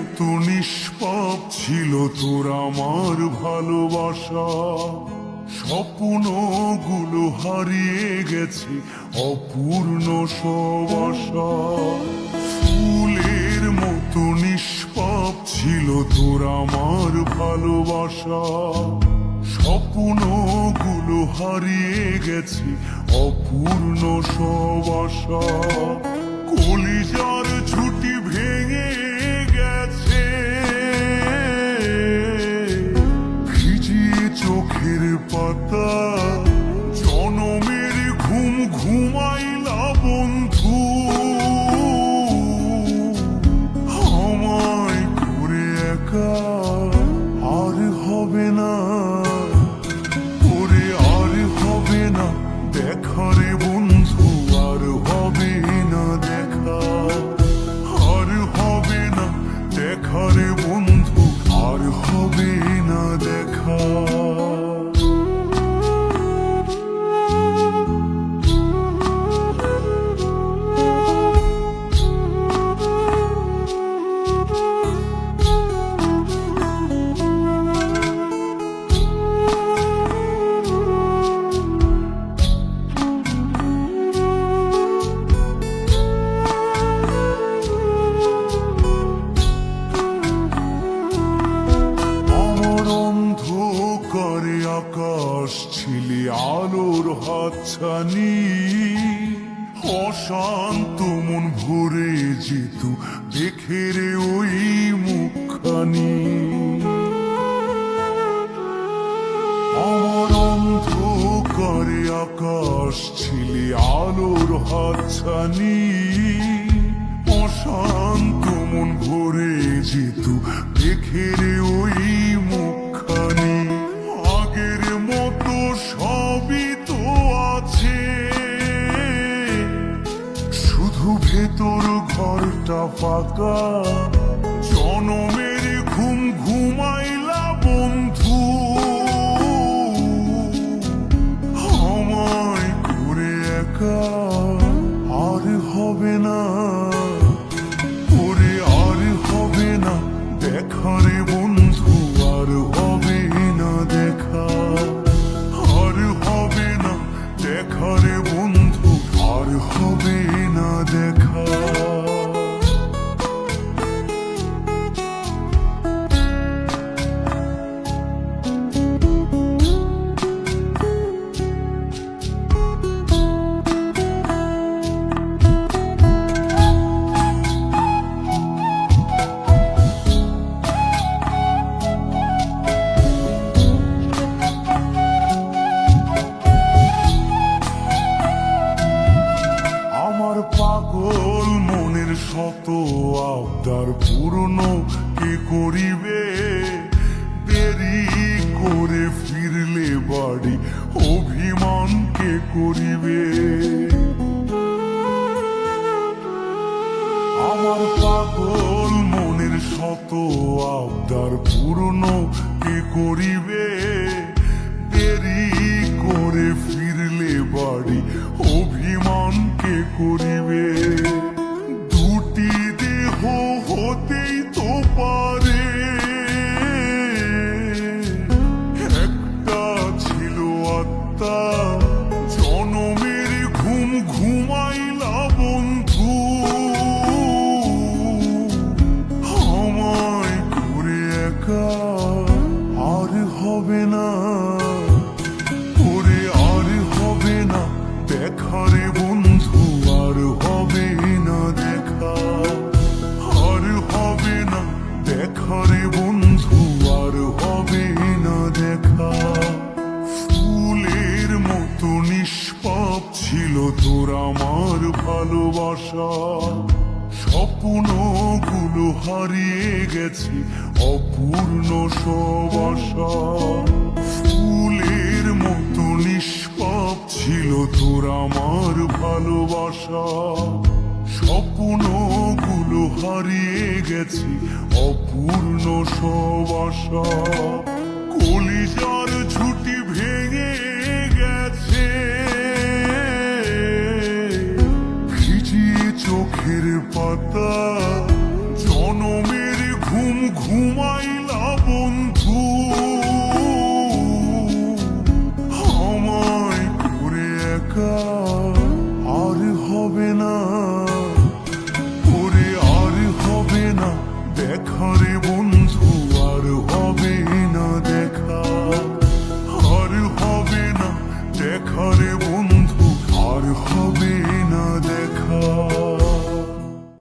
মতো নিষ্পাপ ছিল তোর আমার ভালোবাসা। স্বপ্নগুলো হারিয়ে গেছে অপূর্ণ সব আশা। ফুলের মতো নিষ্পাপ ছিল তোর আমার ভালোবাসা। স্বপ্নগুলো হারিয়ে গেছে অপূর্ণ সব আশা। কলিজার ঝুঁটি ভেঙে গেছে, ভিজিয়ে চোখের পাতা। জনমের ঘুম ঘুমাইলা বন্ধু, আমায় করে একা আর হবে না। ওরে আর হবে না দেখা রে বন্ধু, আর হবে না দেখা। আর হবে না দেখা রে বন্ধু, আর হবে না দেখা। করে আকাশ ছিলি আলোর হাতছানি। অশান্ত মন ভরে যেত দেখে রে ওই মুখখানি। আমার অন্ধকারে আকাশ ছিলি আলোর হাতছানি। অশান্ত মন ভরে যেত দেখে রে ওই মুখখানি। আগের মতো সবই তো আছে, শুধু ভেতর ঘরটা ফাঁকা। জনমের ঘুম ঘুমাইলা বন্ধু, আমায় করে একা আর হবে না। ওরে আর হবে না দেখা রে বন্ধু, আর হবে না দেখা। আর হবে না দেখা রে বন্ধু, আর হবে না দেখা। পাগল মনের শত আবদার পূর্ণ কে করিবে? দেরি করে ফিরলে বাড়ি অভিমান কে করিবে? আমার পাগল মনের শত আবদার পূর্ণ কে করিবে? দেরি করে ফিরলে বাড়ি অভিমান কে করিবে? দুটি দেহ হতেই তো পারে, একটা ছিল আত্মা। জনমের ঘুম ঘুমাইলা বন্ধু, আমায় করে একা আর হবে না। ওরে আর হবে না দেখা রে বন্ধু, আর হবে না দেখা। আর হবে না দেখা রে বন্ধু, আর হবে না দেখা। ফুলের মতো নিষ্পাপ ছিল তোর আমার ভালোবাসা। স্বপ্নগুলো হারিয়ে গেছে অপূর্ণ সব আশা। ফুলের মতো নিষ্পাপ ছিল তোর আমার ভালোবাসা। স্বপ্নগুলো হারিয়ে গেছে অপূর্ণ সব আশা। কলিজার ঝুঁটি ভেঙে গেছে, ভিজিয়ে চোখের পাতা। জনমের ঘুম দেখা রে বন্ধু